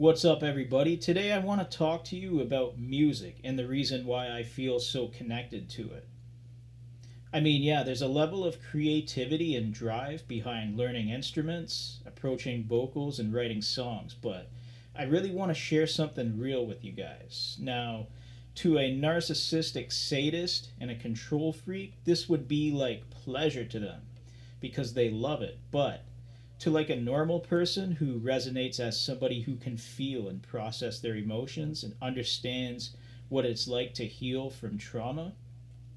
What's up, everybody? Today I want to talk to you about music and the reason why I feel so connected to it. Yeah, there's a level of creativity and drive behind learning instruments, approaching vocals, and writing songs, but I really want to share something real with you guys. Now, to a narcissistic sadist and a control freak, this would be like pleasure to them because they love it, but to like a normal person who resonates as somebody who can feel and process their emotions and understands what it's like to heal from trauma,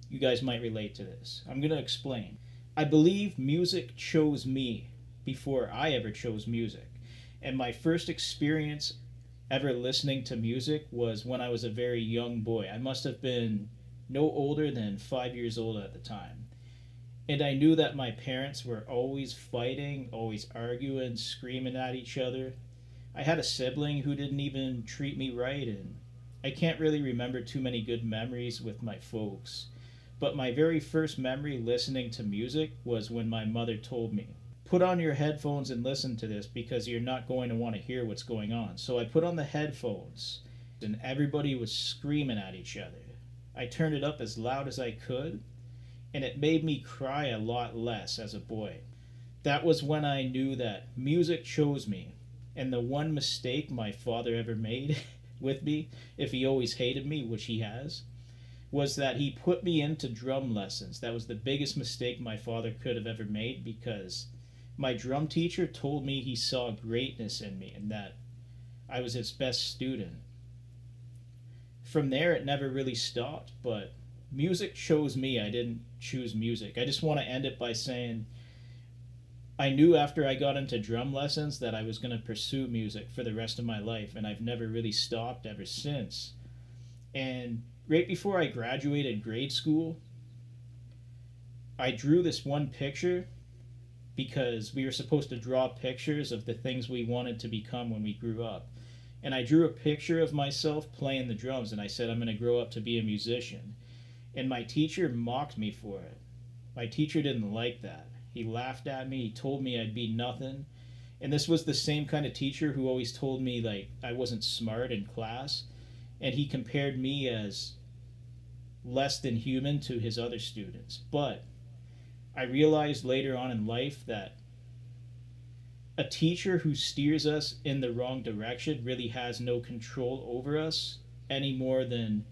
you guys might relate to this. I'm going to explain. I believe music chose me before I ever chose music. And my first experience ever listening to music was when I was a very young boy. I must have been no older than 5 years old at the time. And I knew that my parents were always fighting, always arguing, screaming at each other. I had a sibling who didn't even treat me right, and I can't really remember too many good memories with my folks. But my very first memory listening to music was when my mother told me, "Put on your headphones and listen to this because you're not going to want to hear what's going on." So I put on the headphones, and everybody was screaming at each other. I turned it up as loud as I could, and it made me cry a lot less as a boy. That was when I knew that music chose me, and the one mistake my father ever made with me, if he always hated me, which he has, was that he put me into drum lessons. That was the biggest mistake my father could have ever made because my drum teacher told me he saw greatness in me and that I was his best student. From there, it never really stopped, but music chose me. I didn't choose music. I just want to end it by saying I knew after I got into drum lessons that I was going to pursue music for the rest of my life, and I've never really stopped ever since. And right before I graduated grade school, I drew this one picture because we were supposed to draw pictures of the things we wanted to become when we grew up. And I drew a picture of myself playing the drums, and I said, I'm going to grow up to be a musician. And my teacher mocked me for it. My teacher didn't like that. He laughed at me. He told me I'd be nothing. And this was the same kind of teacher who always told me like I wasn't smart in class. And he compared me as less than human to his other students. But I realized later on in life that a teacher who steers us in the wrong direction really has no control over us any more than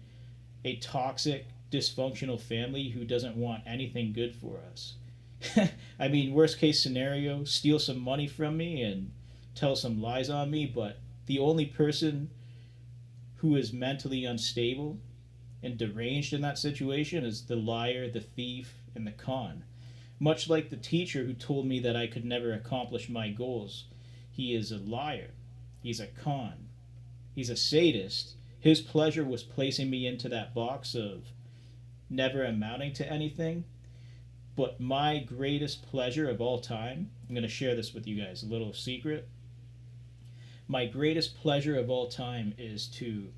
a toxic dysfunctional family who doesn't want anything good for us. Worst case scenario, steal some money from me and tell some lies on me, but the only person who is mentally unstable and deranged in that situation is the liar, the thief, and the con. Much like the teacher who told me that I could never accomplish my goals. He is a liar. He's a con. He's a sadist. His pleasure was placing me into that box of never amounting to anything. But my greatest pleasure of all time, I'm going to share this with you guys, a little secret. My greatest pleasure of all time is to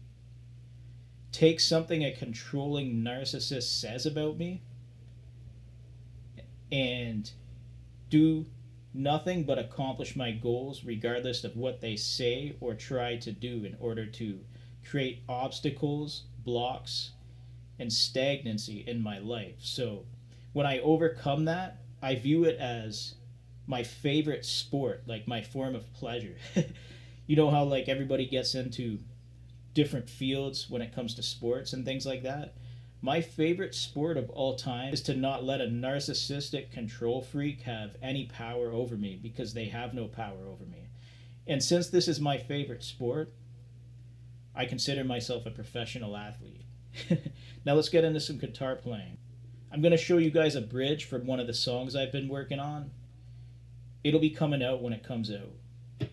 take something a controlling narcissist says about me and do nothing but accomplish my goals regardless of what they say or try to do in order to create obstacles, blocks, and stagnancy in my life. So when I overcome that, I view it as my favorite sport, like my form of pleasure. You know how like everybody gets into different fields when it comes to sports and things like that? My favorite sport of all time is to not let a narcissistic control freak have any power over me because they have no power over me. And since this is my favorite sport, I consider myself a professional athlete. Now let's get into some guitar playing. I'm going to show you guys a bridge from one of the songs I've been working on. It'll be coming out when it comes out.